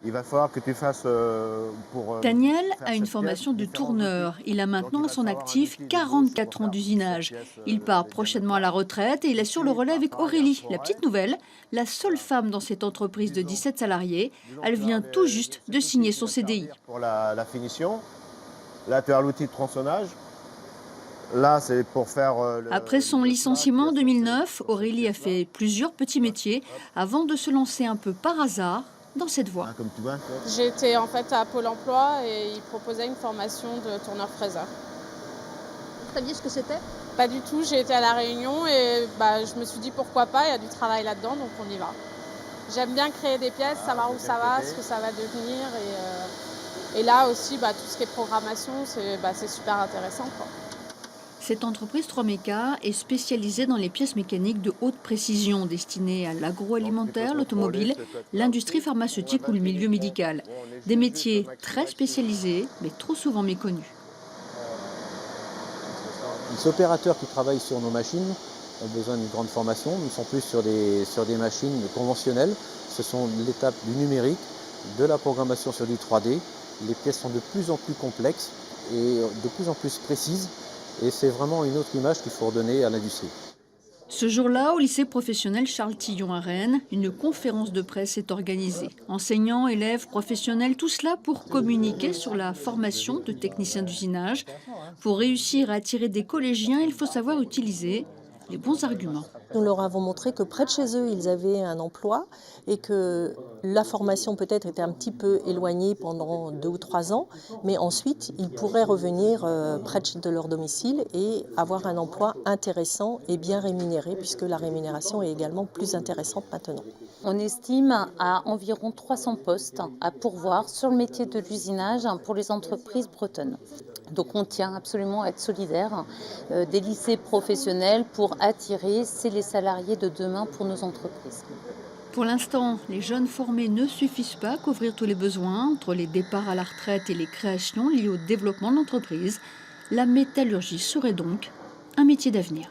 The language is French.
il va falloir que tu fasses Daniel faire a une cette pièce formation de différents outils. tourneur. Il a Donc il maintenant à va te son falloir un actif outil de gauche pour 44 ans faire cette d'usinage. pièce, Il part les diamètres prochainement à la plats. retraite et il assure le Ici, relais bah, avec pareil, un Aurélie, la forêt. petite nouvelle, la seule Voilà. femme dans cette entreprise de Disons, 17 salariés. disons que Elle tu as vient tout juste de cet outil signer qui son va te CDI. servir pour la finition. Là, tu as l'outil de tronçonnage. Là, c'est pour faire Après son le plat qu'il y licenciement a en sur cette 2009, Aurélie a pièce-là. fait plusieurs petits Tu vois, métiers hop, avant de se lancer un peu par hasard dans cette voie. hein, comme tu vois. J'étais en fait à Pôle emploi et ils proposaient une formation de tourneur-fraiseur. Vous saviez ce que c'était? Pas du tout, j'ai été à La Réunion et bah, je me suis dit pourquoi pas, il y a du travail là-dedans, donc on y va. J'aime bien créer des pièces, savoir où ça va, ce que ça va devenir. Et là aussi, bah, tout ce qui est programmation, c'est super intéressant, quoi. Cette entreprise 3Meca est spécialisée dans les pièces mécaniques de haute précision destinées à Donc, tu peux l'agroalimentaire, contrôler l'automobile, cette axe-là l'industrie aussi. Bon, eh pharmaceutique ou ben, le c'est milieu nickel. médical. Bon, on est Des juste au métiers très maximum. spécialisés, mais trop souvent méconnus. Les opérateurs qui travaillent sur nos machines ont besoin d'une grande formation. Nous sommes plus sur des machines conventionnelles. Ce sont l'étape du numérique, de la programmation sur du 3D. Les pièces sont de plus en plus complexes et de plus en plus précises. Et c'est vraiment une autre image qu'il faut redonner à l'industrie. Ce jour-là, au lycée professionnel Charles Tillon à Rennes, une conférence de presse est organisée. Enseignants, élèves, professionnels, tout cela pour communiquer sur la formation de techniciens d'usinage. Pour réussir à attirer des collégiens, il faut savoir utiliser les bons arguments. Nous leur avons montré que près de chez eux, ils avaient un emploi et que la formation peut-être était un petit peu éloignée pendant 2 ou 3 ans, mais ensuite, ils pourraient revenir près de leur domicile et avoir un emploi intéressant et bien rémunéré, puisque la rémunération est également plus intéressante maintenant. On estime à environ 300 postes à pourvoir sur le métier de l'usinage pour les entreprises bretonnes. Donc on tient absolument à être solidaire des lycées professionnels pour attirer les salariés de demain pour nos entreprises. Pour l'instant, les jeunes formés ne suffisent pas à couvrir tous les besoins entre les départs à la retraite et les créations liées au développement de l'entreprise. La métallurgie serait donc un métier d'avenir.